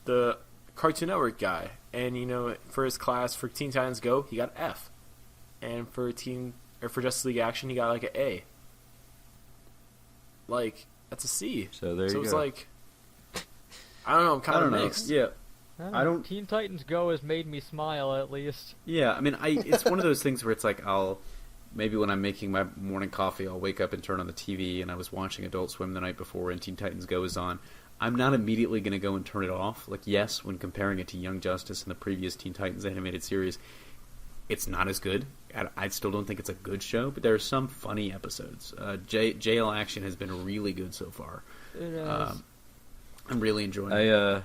the Cartoon Network guy, and for his class for Teen Titans Go, he got F. And for Justice League Action, he got like an A. Like that's a C. So there you So go. it's like I don't know, I'm kind of mixed. Yeah. I don't- Teen Titans Go has made me smile at least. Yeah, I mean, it's one of those things where it's like maybe when I'm making my morning coffee, I'll wake up and turn on the TV, and I was watching Adult Swim the night before, and Teen Titans Go is on. I'm not immediately going to go and turn it off. Like, yes, when comparing it to Young Justice and the previous Teen Titans animated series, it's not as good. I still don't think it's a good show, but there are some funny episodes. JL Action has been really good so far. I'm really enjoying it.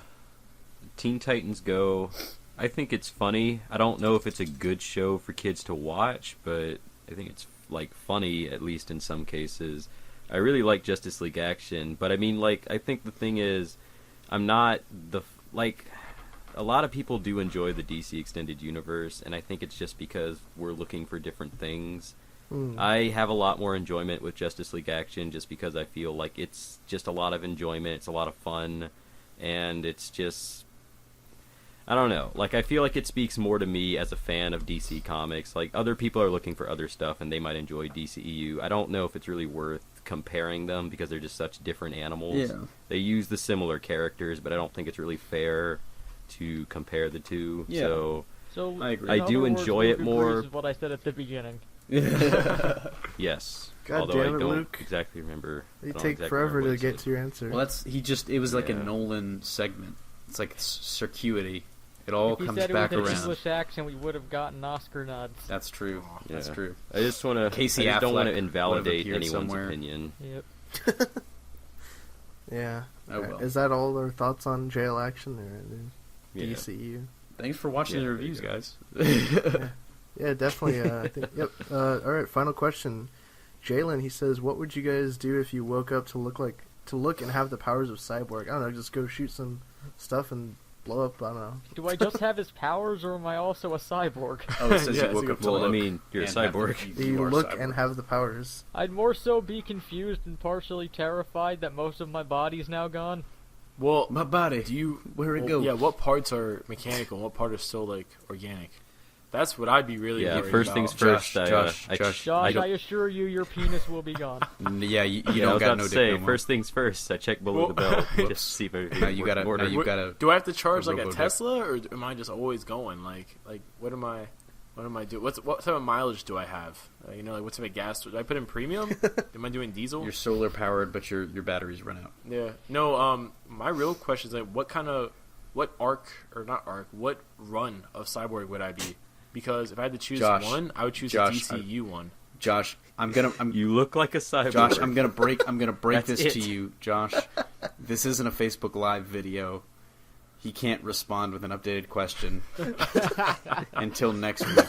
Teen Titans Go, I think it's funny. I don't know if it's a good show for kids to watch, but I think it's like funny, at least in some cases. I really like Justice League Action, but I mean, like, I think the thing is, I'm not a lot of people do enjoy the DC Extended Universe, and I think it's just because we're looking for different things. I have a lot more enjoyment with Justice League Action just because I feel like it's just a lot of enjoyment, it's a lot of fun, and it's just, I don't know, like, I feel like it speaks more to me as a fan of DC Comics. Like, other people are looking for other stuff, and they might enjoy DCEU. I don't know if it's really worth comparing them because they're just such different animals. Yeah. They use the similar characters, but I don't think it's really fair to compare the two. Yeah. So I agree. I in do other words, enjoy Luke it more. agrees with what I said at the beginning. Yes. God Although damn I it, don't Luke. exactly remember. You I don't take exactly forever remember to what he get said. to your answer. Well, it was like a Yeah. Nolan segment. It's like circuity. It all If you comes said back it was an around. English accent, we would have gotten Oscar nods. That's true. That's Yeah. true. I just want to. Casey I just don't want Affleck to would invalidate have appeared anyone's somewhere. opinion. Yep. Yeah. Oh, well. Is that all our thoughts on Jail Action or Yeah. DCU? Thanks for watching Yeah, the there you reviews, go. guys. Yeah, definitely. I think. Yep. All right. Final question. Jalen, he says, "What would you guys do if you woke up to look and have the powers of Cyborg? I don't know, just go shoot some stuff and blow up. I don't know. Do I just have his powers, or am I also a cyborg? Oh, it says Yeah, you woke it's up to Well, I look mean, you're a and have cyborg. the- You are look cyborg. and have the powers. I'd more so be confused and partially terrified that most of my body's now gone. Well, My body. do you Where'd it well, go? Yeah, what parts are mechanical and what part are still like organic? That's what I'd be really Yeah, worried first about. things first. Josh, I Josh, don't- I assure you, your penis will be gone. Yeah, you I don't was got about no to dick say, no more. first things first. I check below the belt just to see if everything's Now you gotta- order. now you gotta- Do I have to charge like a Robo-dick. Tesla, or am I just always going? Like what am I doing? What type of mileage do I have? Like what type of gas? Do I put in premium? Am I doing diesel? You're solar powered, but your batteries run out. Yeah. No. My real question is like, what run of Cyborg would I be? Because if I had to choose Josh, one, I would choose Josh, the DCEU one. Josh, You look like a cyborg. Josh, I'm gonna break That's this it. to you, Josh. This isn't a Facebook Live video. He can't respond with an updated question until next week.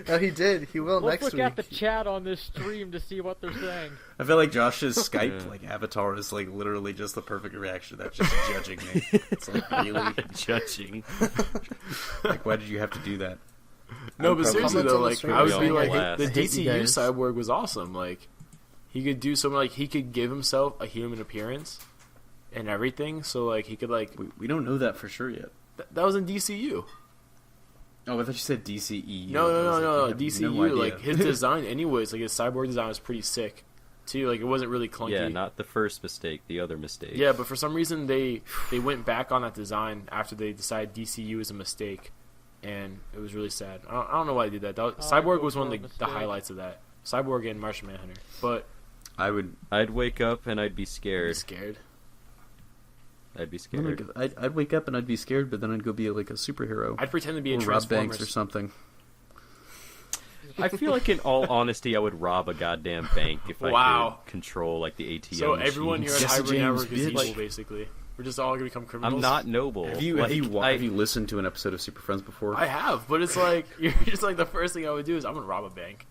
No, he did. He will Let's next look at week. the chat on this stream to see what they're saying. I feel like Josh's Skype Yeah. like avatar is like literally just the perfect reaction. That's just judging me. It's like really judging. like, why did you have to do that? No, but seriously Comments though, on the like stream I would are be all like blast. the I hate you DCU guys. Cyborg was awesome. Like he could do something like he could give himself a human appearance and everything. So like he could like We don't know that for sure yet. that was in DCU. Oh, I thought you said DCEU. No, I was like, we have DCU. no idea. Like his design, anyways, like his cyborg design was pretty sick, too. Like it wasn't really clunky. Yeah, not the first mistake, the other mistake. Yeah, but for some reason they went back on that design after they decided DCU was a mistake, and it was really sad. I don't know why they did that. Cyborg go was one for of a the mistake. highlights of that. Cyborg and Martian Manhunter, but I'd wake up and I'd be I'm scared. scared. I'd be scared. I'd wake up and I'd be scared, but then I'd go be like a superhero. I'd pretend to be a or rob banks Transformers. or something. I feel like, in all honesty, I would rob a goddamn bank if I Wow. could control like the ATM. So everyone here at Jesse Hybrid James, Network is bitch. evil, basically. We're just all gonna become criminals. I'm not noble. Have you Like, have you listened to an episode of Super Friends before? I have, but it's like you're just like the first thing I would do is I'm gonna rob a bank.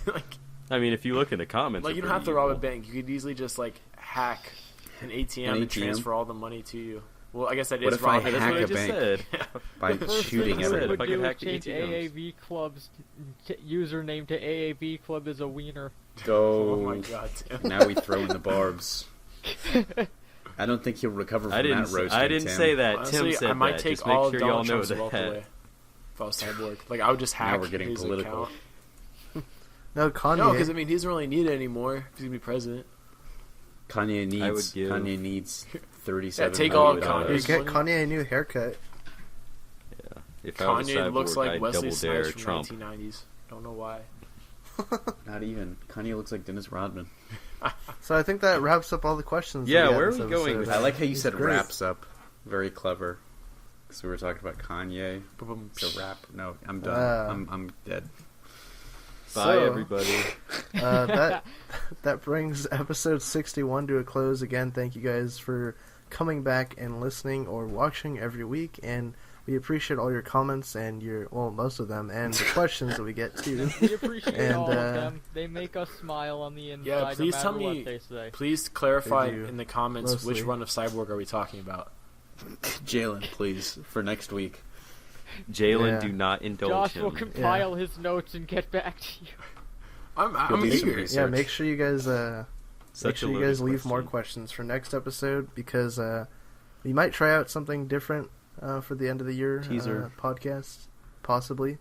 like I mean, if you look in the comments, you they're don't have to pretty rob a evil. bank. You could easily just like hack an ATM An and ATM? transfer all the money to you. Well, I guess that What is if I robbing. That's hack what I a just bank? said. By The first shooting thing we everyone. If I would could do is hack the change ATMs. AAV Club's username to AAV Club is a wiener. Go. Oh my god, Tim. Now we throw in the barbs. I don't think he'll recover from I didn't. that roasting. I didn't Tim. say that. Honestly, Tim said I might that. take Just make all sure Donald y'all know Trump's wealth that. away if I was Cyborg. Like I would just hack we're getting his political. account. No, Kanye. No, because I mean he doesn't really need it anymore if he's gonna be president. Kanye would give- needs 37. Yeah, take all would, of you Kanye's get money. Kanye a new haircut. If I was a Kanye cyborg, looks like I'd Wesley double dare Snipes from Trump. 1990s. Don't know why. Not even. Kanye looks like Dennis Rodman. So I think that wraps up all the questions. Yeah, that we had where are this we going episode. with I like how you It's said great. wraps up. Very clever. Because we were talking about Kanye. Boom. It's a wrap. No, I'm done. I'm dead. Bye, So- everybody. That brings episode 61 to a close. Again, thank you guys for coming back and listening or watching every week, and we appreciate all your comments and most of them, and the questions that we get too. We appreciate And, all of them. They make us smile on the inside, Yeah, please no tell matter me- what they say. Please clarify They do. in the comments Mostly. which run of Cyborg are we talking about. Jalen, please, for next week. Jalen, Yeah. do not indulge Josh him. will compile his notes and get back to you. I'm He'll do some eager. research. Yeah, make sure you guys Such a leave loaded more question. questions for next episode, because we might try out something different for the end of the year Teaser. podcast, possibly.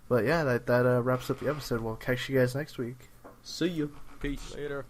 But yeah, that wraps up the episode. We'll catch you guys next week. See you. Peace. Later.